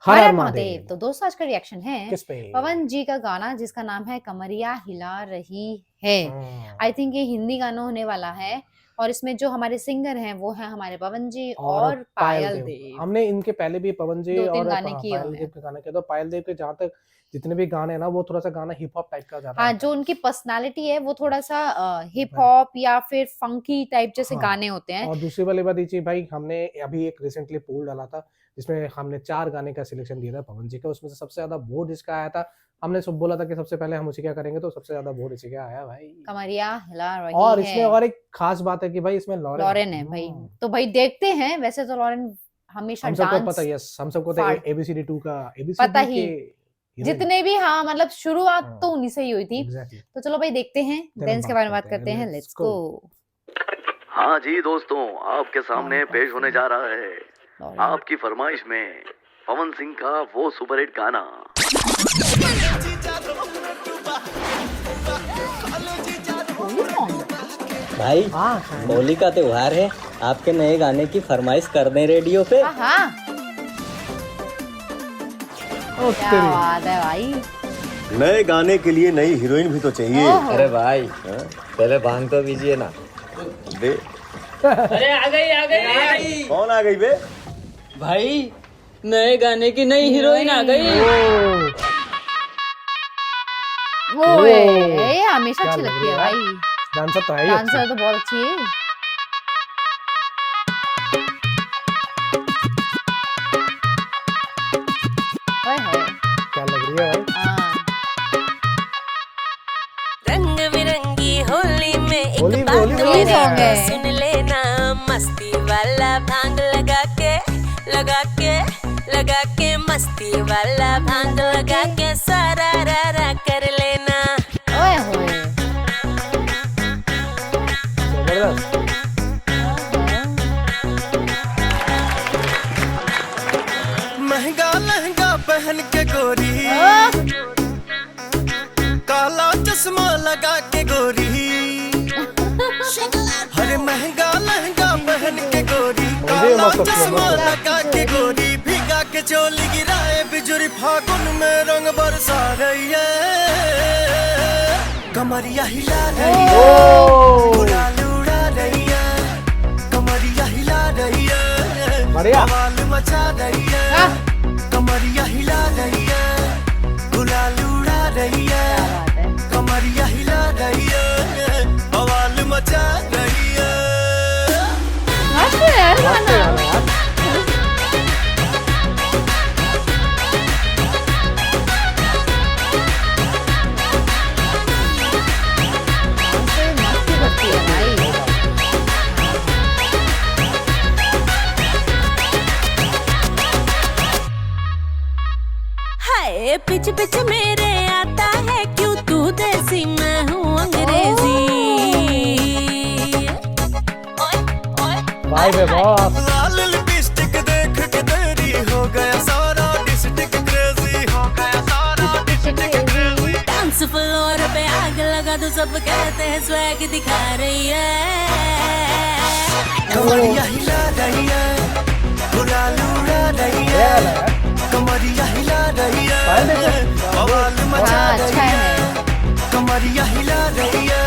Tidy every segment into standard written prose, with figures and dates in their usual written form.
हर हर हर हर महादेव। महादेव। तो दोस्तों आज का रिएक्शन है किस पे? पवन जी का गाना जिसका नाम है कमरिया हिला रही है। हम्म, आई थिंक ये हिंदी गाना होने वाला है और इसमें जो हमारे सिंगर हैं वो हैं हमारे पवन जी और और पायल पायल देव। देव। हमने इनके पहले भी पवन जी 2-3 और गाने किए पायल हुए देव हैं। के गाने किए, तो पायल देव के जहाँ तक जितने भी गाने हैं ना, वो थोड़ा सा गाना हिप हॉप टाइप का ज्यादा हाँ, आता जो है। उनकी पर्सनैलिटी है वो थोड़ा-सा हिप भाई, हॉप या फिर फंकी टाइप जैसे हाँ। गाने होते हैं। और दूसरी वाली बात ये चीज़ भाई, हमने अभी एक रिसेंटली पोल डाला था जिसमें हमने 4 गाने का सिलेक्शन दिया था पवन जी का, उसमें से सबसे ज़्यादा वोट जिसका आया था, हमने सब बोला था कि सबसे पहले हम उसी का करेंगे, तो सबसे ज़्यादा वोट इसी का आया भाई। कमरिया हिला रही और है। इसमें और एक खास बात है कि भाई इसमें लॉरेन लॉरेन है भाई। हम्म, तो भाई देखते हैं, वैसे तो लॉरेन हमेशा हम सबको पता डांस ही है, हम सबको तो फाड़ एबीसीडी 2 का पता एबीसीडी ही के हीरोइन। जितने भी हाँ मतलब शुरुआत तो हाँ, उन्हीं से ही हुई थी। एग्जैक्टली। तो चलो भाई देखते हैं, देन हम डांस के बात बारे में बात करते हैं, करते हैं। Let's let's go. गो। हाँ जी दोस्तों, आपके सामने कौन पेश होने जा रहा है लॉरेन। आपकी फरमाइश में पवन सिंह का वो सुपरहिट गाना। होली सॉन्ग। भाई हाँ, होली का त्योहार है, आपके नए गाने की फरमाइश कर दें रेडियो पे। हाँ ओ क्या तेरी। बात है भाई। नए गाने के लिए नई हीरोइन भी तो चाहिए। ओहो। अरे भाई पहले भांग तो पीजिए ना। दे अरे आ गई कौन आ गई बे? भाई नए गाने की नई हीरोइन आ गई। वो ये हमेशा क्या अच्छी लग लगती रही है है भाई। डांसर तो है ही डांसर अच्छी। तो बहुत अच्छी है। ओए होए। क्या लग रही है भाई? हाँ। रंग बिरंगी होली में एक होली बात होली होली सॉन्ग सॉन्ग है। है। सुन लेना, मस्ती वाला भांग लगा के मस्ती वाला भांग लगा के सारा रा कर लेना। ओए होए। जबरदस्त। महंगा लहंगा पहन के गोरी, काला चश्मा लगा के गोरी, हरे महंगा लहंगा पहन के गोरी, काला मस्त लगता है, चश्मा मस्त। लगा के गोरी, भीगा के चोली गिराए बिजुरी, फागुन में रंग बरसा रही है, कमरिया हिला रही है, ओ गुलाल उड़ा रही है, कमरिया हिला रही है, बढ़िया। बवाल मचा रही है, कमरिया हिला रही है, गुलाल उड़ा रही है, क्या बात है। कमरिया हिला रही है, बवाल मचा रही है। मस्त है यार मस्त है गाना। यार। मस्ती करती है भाई। हाय पिच पिच मेरे आता है क्यों तू देसी मैं हूँ अंग्रेजी। भाई बे बॉस। लाल लिपस्टिक देख के तेरी हो गया सारा डिस्ट्रिक्ट क्रेजी, हो गया सारा डिस्ट्रिक्ट क्रेजी। डांस फ्लोर पे आग लगा दो, सब कहते हैं स्वैग दिखा रही है। कमरिया हिला रही है, गुलाल उड़ा रही है, कमरिया हिला रही है, बवाल मचा हाँ रही अच्छा है, है। कमरिया हिला रही है,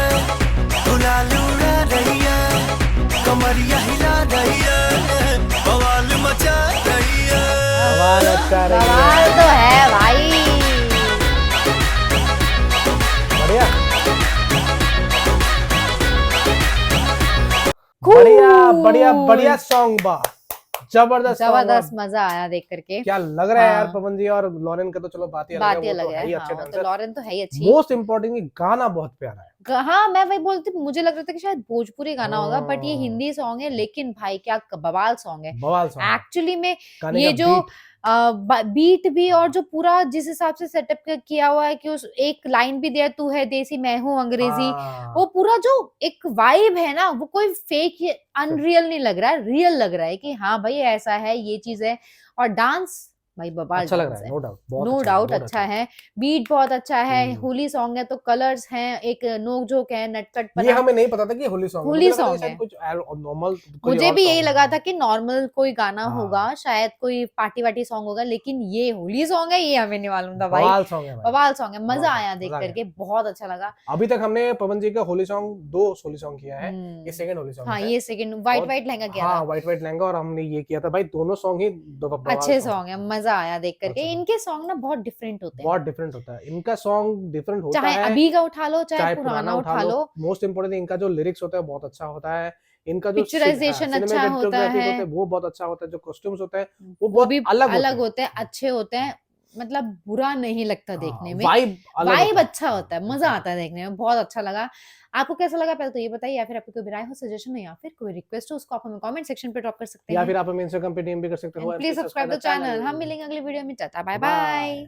गुलाल उड़ा रही है, कमरिया हिला रही है, बवाल मचा रही है। आवाज अच्छा रही सवाल है। तो है भाई। बढ़िया बढ़िया बढ़िया बढ़िया सॉन्ग बा। जबरदस्त song जबरदस्त बा। मजा आया देख करके। क्या लग रहा है यार, हाँ। पवन जी और लॉरेन का तो चलो बात ही अलग बात है, ही वो अलग तो है है। ही हाँ, अच्छे वो तो डांसर। लॉरेन तो है ही अच्छी। मोस्ट इम्पोर्टेंटली गाना बहुत प्यारा है। हाँ मैं वही बोलती, मुझे लग रहा था कि शायद भोजपुरी गाना होगा बट ये हाँ। हिंदी सॉन्ग है। लेकिन भाई क्या बवाल सॉन्ग है बवाल सॉन्ग है। एक्चुअली में। गाने ये का जो beat, बीट भी और जो पूरा जिस हिसाब से सेटअप किया हुआ है कि उस एक लाइन भी दिया, तू है देसी मैं हूँ अंग्रेजी। हाँ, वो पूरा जो एक वाइब है ना, वो कोई फेक अनरियल नहीं लग रहा है, रियल लग रहा है कि हाँ भाई ऐसा है, ये चीज है। और डांस भाई बवाल अच्छा लग रहा डांस है, है, नो डाउट, बहुत नो अच्छा लगा, डाउट बहुत अच्छा अच्छा। है, बीट बहुत अच्छा है, हम्म। होली सॉन्ग है तो कलर्स हैं, एक नोक झोंक है, नटखट ये पना। हमें नहीं पता था कि होली सॉन्ग है, मुझे होली लगा था कि सॉन्ग शायद है, कुछ नॉर्मल कोई मुझे और भी यही सॉन्ग लगा है। था कि नॉर्मल कोई गाना हाँ, होगा, शायद कोई पार्टी वार्टी सॉन्ग होगा, लेकिन ये होली सॉन्ग है, ये हमें नहीं मालूम था भाई। बवाल सॉन्ग है भाई, बवाल सॉन्ग है, बवाल मजा सॉन्ग, आया देख मजा आ गया। करके, बहुत अच्छा लगा। अभी तक हमने पवन जी का होली सॉन्ग 2 होली सॉन्ग किया है, ये हम्म, सेकंड होली सॉन्ग हाँ है। ये सेकंड व्हाइट और व्हाइट लहंगा किया हाँ, था, व्हाइट व्हाइट लहंगा, और हमने ये किया था भाई, दोनों सॉन्ग ही बवाल अच्छे सॉन्ग सॉन्ग है, मजा आया देख करके। अच्छा था। इनके सॉन्ग ना बहुत डिफरेंट होते हैं, बहुत डिफरेंट होता है, इनका सॉन्ग डिफरेंट होता चाहे है, अभी का उठा लो चाहे चाहे पुराना पुराना उठा उठा लो, लो, मोस्ट इम्पोर्टेंट इनका जो लिरिक्स होता है बहुत अच्छा होता है, इनका जो पिक्चराइजेशन अच्छा होता सिनेमेटोग्राफी है, होता है वो बहुत अच्छा होता है, जो कॉस्ट्यूम्स होते हैं वो वो बहुत भी अलग होते अलग हैं। होते हैं, अच्छे होते हैं, मतलब बुरा नहीं लगता देखने में, वाइब अलग वाइब होता है। अच्छा होता है, मजा आता है देखने में, बहुत अच्छा लगा। आपको कैसा लगा पहले तो ये बताइए, या फिर आपकी कोई राय हो, सजेशन हो, या फिर कोई रिक्वेस्ट हो, उसको आप हमें कमेंट सेक्शन पे ड्रॉप कर सकते या हैं। फिर आप हमें इंस्टाग्राम पे डीएम भी कर सकते हो, and please subscribe the channel. हम मिलेंगे अगली वीडियो में, टाटा बाय बाय। बाय।